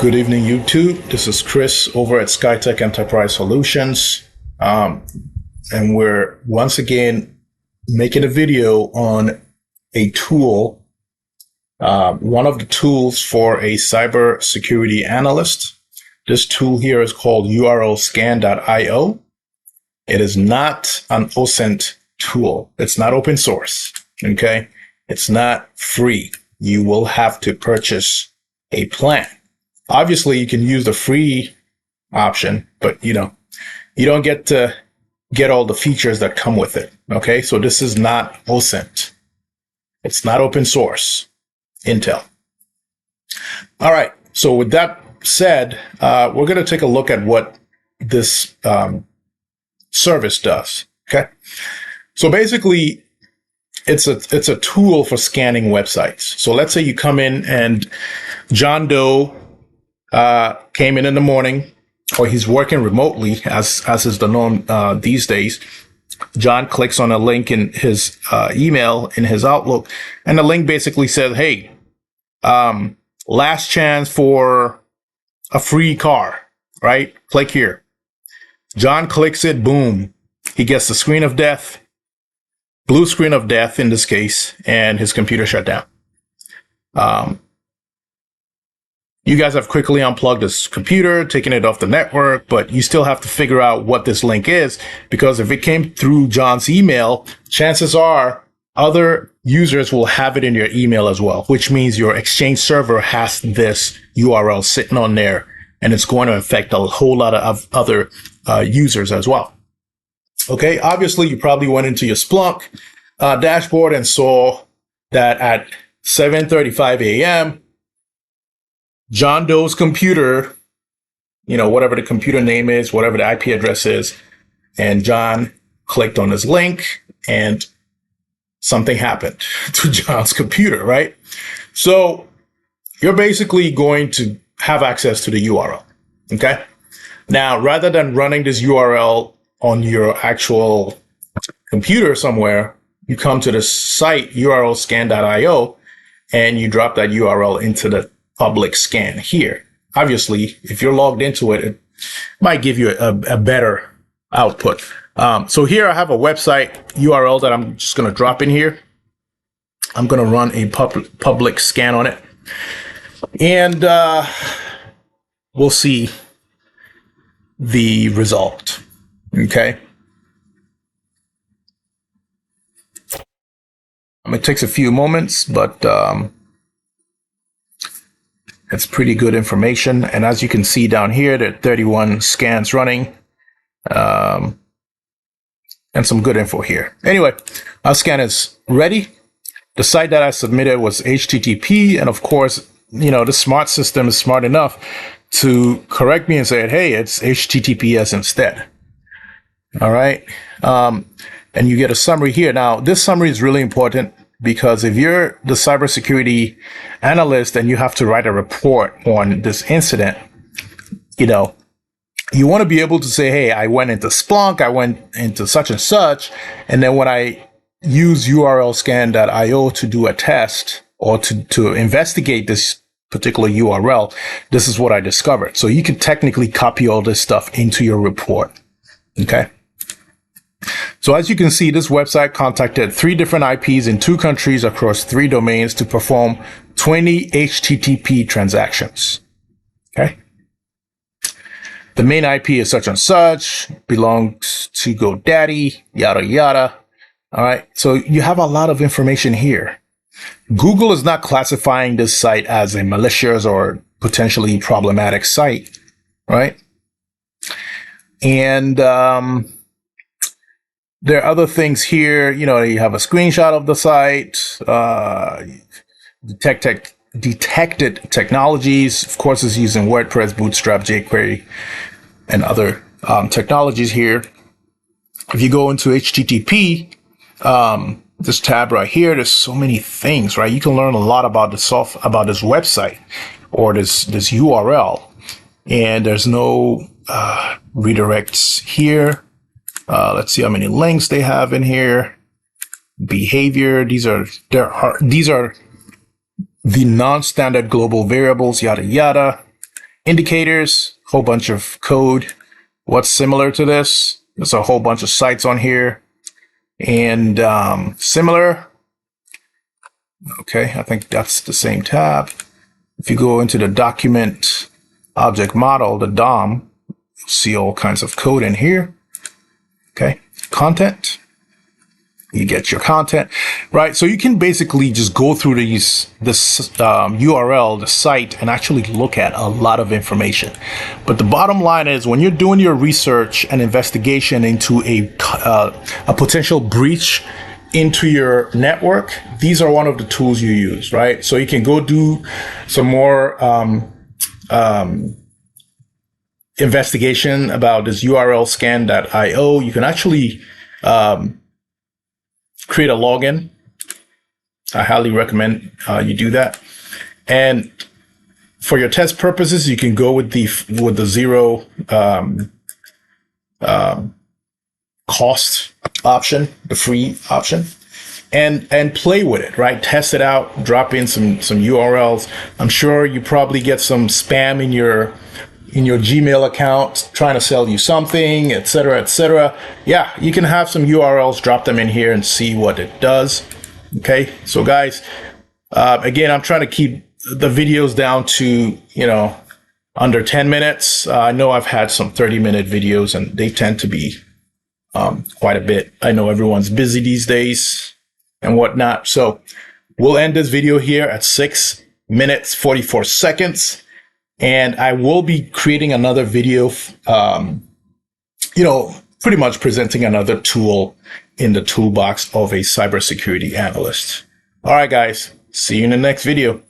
Good evening, YouTube. This is Chris over at SkyTech Enterprise Solutions. And we're once again making a video on a tool, one of the tools for a cybersecurity analyst. This tool here is called URLScanIO. It is not an OSINT tool. It's not open source. Okay. It's not free. You will have to purchase a plan. Obviously, you can use the free option, but you don't get to get all the features that come with it. Okay, so this is not OSINT. It's not open source Intel. All right, so with that said, we're going to take a look at what this service does. Okay, so basically, it's a tool for scanning websites. So let's say you come in and John Doe came in the morning, or he's working remotely, as is the norm these days. John clicks on a link in his email in his Outlook, and the link basically says, "Hey, last chance for a free car, right? Click here." John clicks it, boom, he gets the screen of death, blue screen of death in this case, and his computer shut down. You guys have quickly unplugged this computer, taken it off the network, but you still have to figure out what this link is, because if it came through John's email, chances are other users will have it in your email as well, which means your Exchange server has this URL sitting on there, and it's going to affect a whole lot of other users as well. Okay, obviously you probably went into your Splunk dashboard and saw that at 7:35 a.m., John Doe's computer, whatever the computer name is, whatever the IP address is, and John clicked on his link and something happened to John's computer, right? So you're basically going to have access to the URL, okay? Now, rather than running this URL on your actual computer somewhere, you come to the site URLScan.io and you drop that URL into the public scan here. Obviously, if you're logged into it, it might give you a better output. So here I have a website URL that I'm just going to drop in here. I'm going to run a public scan on it, and we'll see the result. Okay. It takes a few moments, but it's pretty good information. And as you can see down here, there are 31 scans running, and some good info here. Anyway, our scan is ready. The site that I submitted was HTTP. And of course, the smart system is smart enough to correct me and say, hey, it's HTTPS instead. All right. And you get a summary here. Now, this summary is really important, because if you're the cybersecurity analyst and you have to write a report on this incident, you want to be able to say, hey, I went into Splunk, I went into such and such, and then when I use URLScan.io to do a test or to investigate this particular URL, this is what I discovered. So you can technically copy all this stuff into your report. Okay. So as you can see, this website contacted 3 different IPs in 2 countries across 3 domains to perform 20 HTTP transactions. Okay. The main IP is such and such, belongs to GoDaddy, yada, yada. All right. So you have a lot of information here. Google is not classifying this site as a malicious or potentially problematic site, right? And, there are other things here. You have a screenshot of the site, detected technologies. Of course, it's using WordPress, Bootstrap, jQuery, and other technologies here. If you go into HTTP, this tab right here, there's so many things, right? You can learn a lot about this website or this URL, and there's no redirects here. Let's see how many links they have in here. Behavior. These are the non-standard global variables, yada, yada. Indicators, whole bunch of code. What's similar to this? There's a whole bunch of sites on here. And similar. Okay, I think that's the same tab. If you go into the document object model, the DOM, you'll see all kinds of code in here. Okay, content. You get your content, right? So you can basically just go through this URL, the site, and actually look at a lot of information. But the bottom line is, when you're doing your research and investigation into a potential breach into your network, these are one of the tools you use, right? So you can go do some more investigation about this URLScanIO. You can actually create a login. I highly recommend you do that. And for your test purposes, you can go with the zero cost option, the free option, and play with it, right? Test it out, drop in some URLs. I'm sure you probably get some spam in your Gmail account trying to sell you something, etc., etc. Yeah, you can have some URLs, drop them in here and see what it does. Okay, so guys, again, I'm trying to keep the videos down to, under 10 minutes. I know I've had some 30-minute videos and they tend to be quite a bit. I know everyone's busy these days and whatnot. So we'll end this video here at 6 minutes, 44 seconds. And I will be creating another video, pretty much presenting another tool in the toolbox of a cybersecurity analyst. All right, guys, see you in the next video.